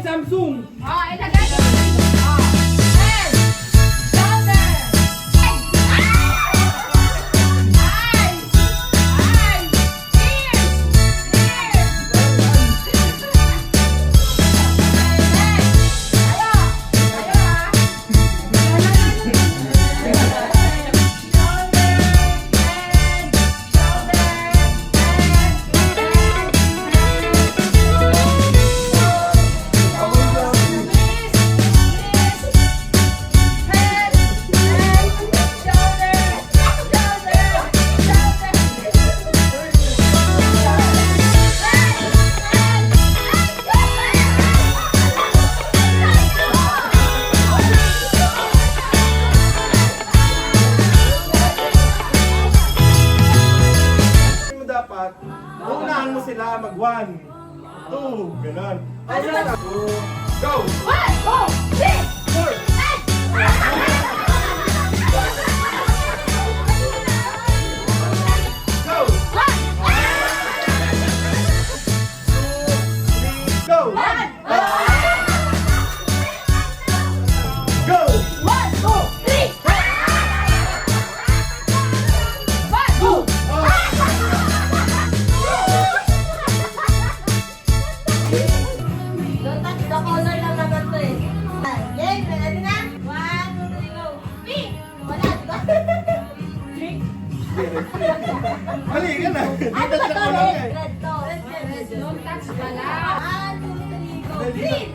Samsung. Oh, ilagay mo dito. Oh. Head. Shoulder. Leg. Eyes. Eyes. Ears. Mo dapat, unahan mo sila mag 1, 2, gano'n. Go! 1, 2, 3. Go! Go! Go! Don't touch the color lang naman to eh. Game, ready na? 1, 2, 3, go. Pink! Wala, diba? Pink? Mali ka na. Ano Dito ba sa to? kulay Red, eh. red to. Red. Don't touch pala. 1, 2, 3, go. Green!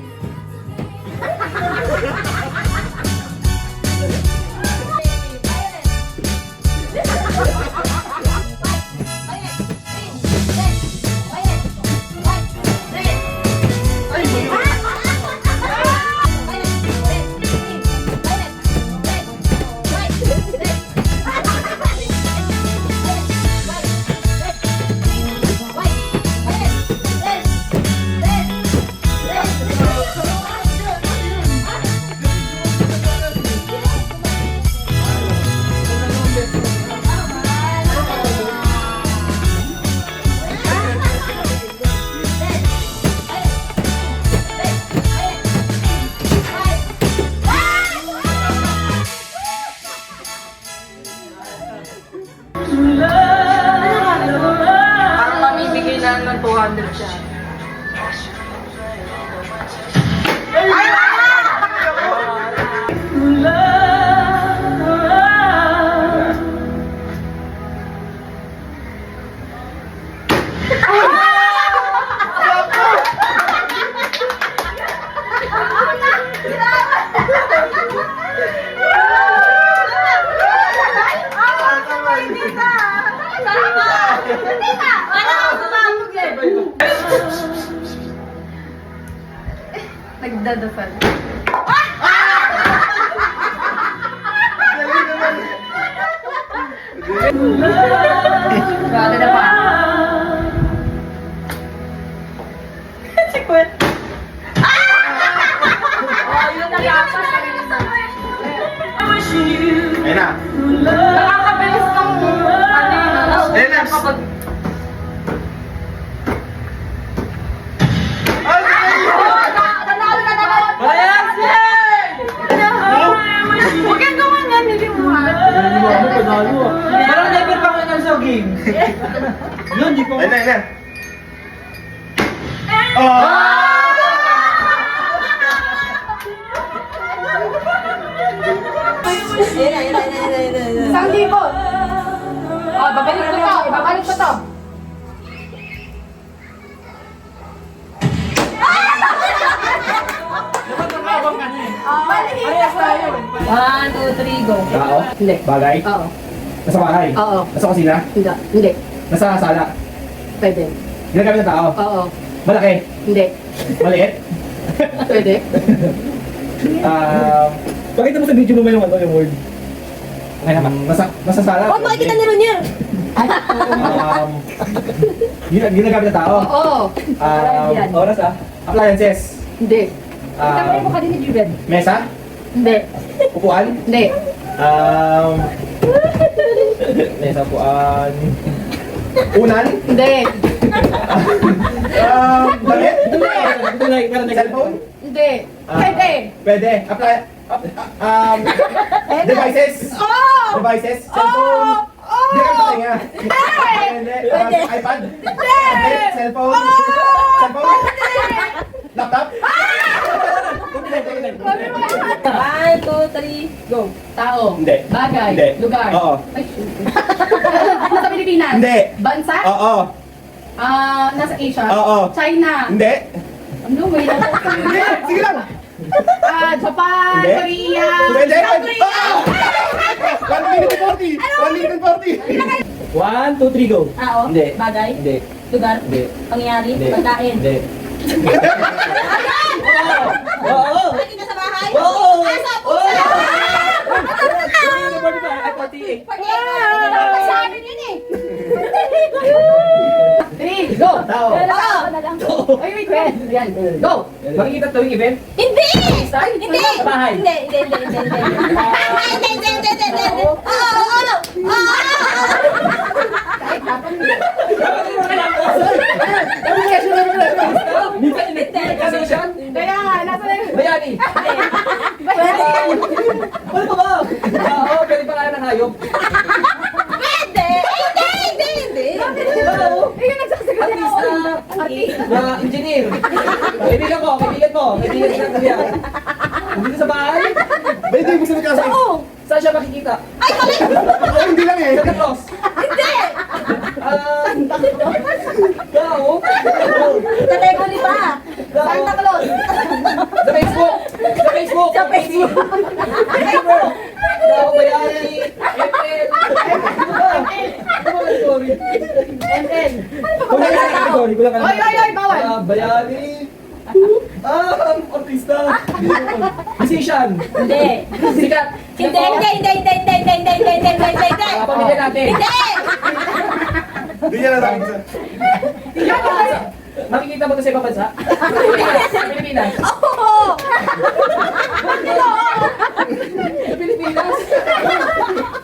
Parang mamibigay lang ng 200 siya. Nagdadasal. Bago na pa. Si Kwet. Oh, yun na dapat. Ayun na. Nakakabilis ng Ayun na. kapag... Nanalo na naman! Yes! Huwag kang gumanyan, hindi mo Parang never pa kayo sa game. Yun, di pa. Ayun na, ayun na. Oh! Isang libo! Oh, babalik ko to! Babalik ko to! Nakakabang ka na eh. Parehas tayo. 1, 2, 3, go. Tao? Hindi. Bagay? Oo. Nasa bahay? Oo. Nasa kusina? Hindi. Hindi. Nasa sala? Pwede. Ginagamit ng tao? Oo. Malaki? Hindi. Maliit? Pwede. Pakita mo sa video mo may yung word. Ay naman. Nasa sala? Huwag makikita ni Ronier! Ginagamit ng tao? Oo. Yan. Oras appliances? Hindi. Kita mo yung mukha din ni Juven. Mesa? Hindi. Upuan? Hindi. Mesa, upuan. Unan? Hindi. Damit? Cellphone? Hindi. Pwede. Pwede. Apply. Devices? Oo! Devices? Oo! Cellphone? Oo! Hindi ka patinga. Hindi! Hindi. Pwede. iPad? Hindi! Tablet? Cellphone? Cellphone? Laptop? 1, 2, 3, go. Tao. Hindi. Bagay. Hindi. Lugar. Oo. Ay, shoot. Nasa Pilipinas. Hindi. Bansa? Oo. Nasa Asia. Oo. China. Hindi. Ano, may Hindi. Sige lang. Japan. Hindi. Korea. Pwede. South Korea. 1 minute and 40. 1 minute and 40. 1, 2, 3, go. Tao? Hindi. Bagay? Hindi. Lugar? Hindi. Pangyayari? Hindi. Pagkain? Hindi. Oo! Nakikita sa bahay? Oo! Asa? Pusa? Sa amin yun eh. 3, go. Tao. Oo. Ay, wait, wait. Yan. Go. Makikita tuwing event? Hindi! Saan? Hindi! Sa bahay. Hindi, hindi, hindi, hindi, hindi. Hindi. Oo. Minsan inexposition? Kaya nga, nasa na yun. Bayani. Ano ba ba? Oo, pwede pa kaya ng hayop. Pwede! Hindi. Yung nagsasagot na ako. Na engineer. Kaibigan mo. Kaibigan kita kaya. Dito sa bahay? Ba, hindi mo sabi kasi. Oo. Saan siya makikita? Ay, mali! Oo, hindi lang eh. Santa Claus. Hindi! Tao. Category pa. Santa Claus. Sa Facebook. Sa Facebook. Sa Facebook. Tao, bayani. FL. Ano ba ang story? ML. Kulang ka sa category. Kulang ka Oy, bawal. Bayani. Artista. Musician. Hindi. Sikat. Hindi. Pamilya natin. Hindi! Hindi niya nasabi ko. Makikita mo ito sa ibang bansa? Sa Pilipinas. Oo! Sa Pilipinas.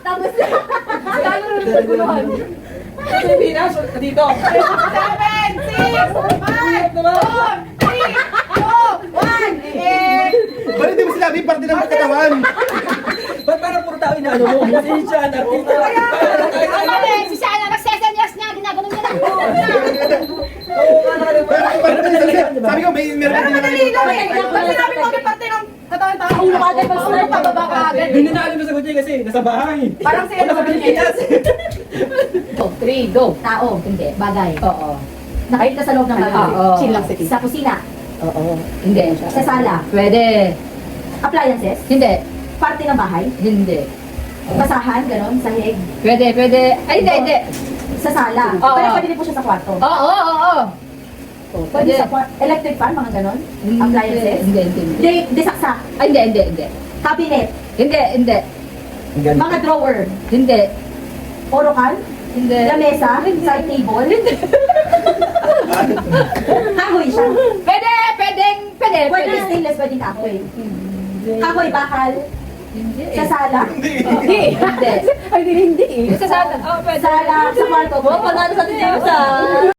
Tapos, Sa Pilipinas. Dito. 7, 6, 5, 4, 3, 2, 1, Ba, hindi mo sinabi parte ng katawan. Ba't parang puro tao inaano mo? Musician, artista. si Shana, nagsesenyas niya, ginaganon niya lang. Oo, Sabi ko, meron ka din Naliligo eh. Pag sinabi mo may parte ng katawan tao, Ang bagay pag sinabi, pababa ka agad. Hindi na alam na sagot niya kasi nasa bahay. Parang si Nasa Pilipinas. 3, go. Tao, hindi. Bagay. Oo. Nakita sa loob ng bahay. Oo. Chill lang, sige. Sa kusina. Oo. Hindi. Sa sala. Pwede. Appliances. Hindi. Parte ng bahay. Hindi. Basahan, gano'n, sahig. Pwede. Ay, hindi. Sa sala. Oo. Pero pwede din po siya sa kwarto. Oo. Pwede sa kwarto. Electric fan, mga gano'n. Appliances. Hindi. Hindi, saksak. Ay, hindi. Cabinet. Hindi. Mga drawer. Hindi. Orokan. Hindi. Lamesa. Side table. Kahoy siya. Pwede. Pwede stainless, pwede kahoy. Kahoy, bakal. Hindi. Sa sala. Hindi. Ay, hindi. Sa sala. Oh, pwede. Sala, sa kwarto. Panalo sa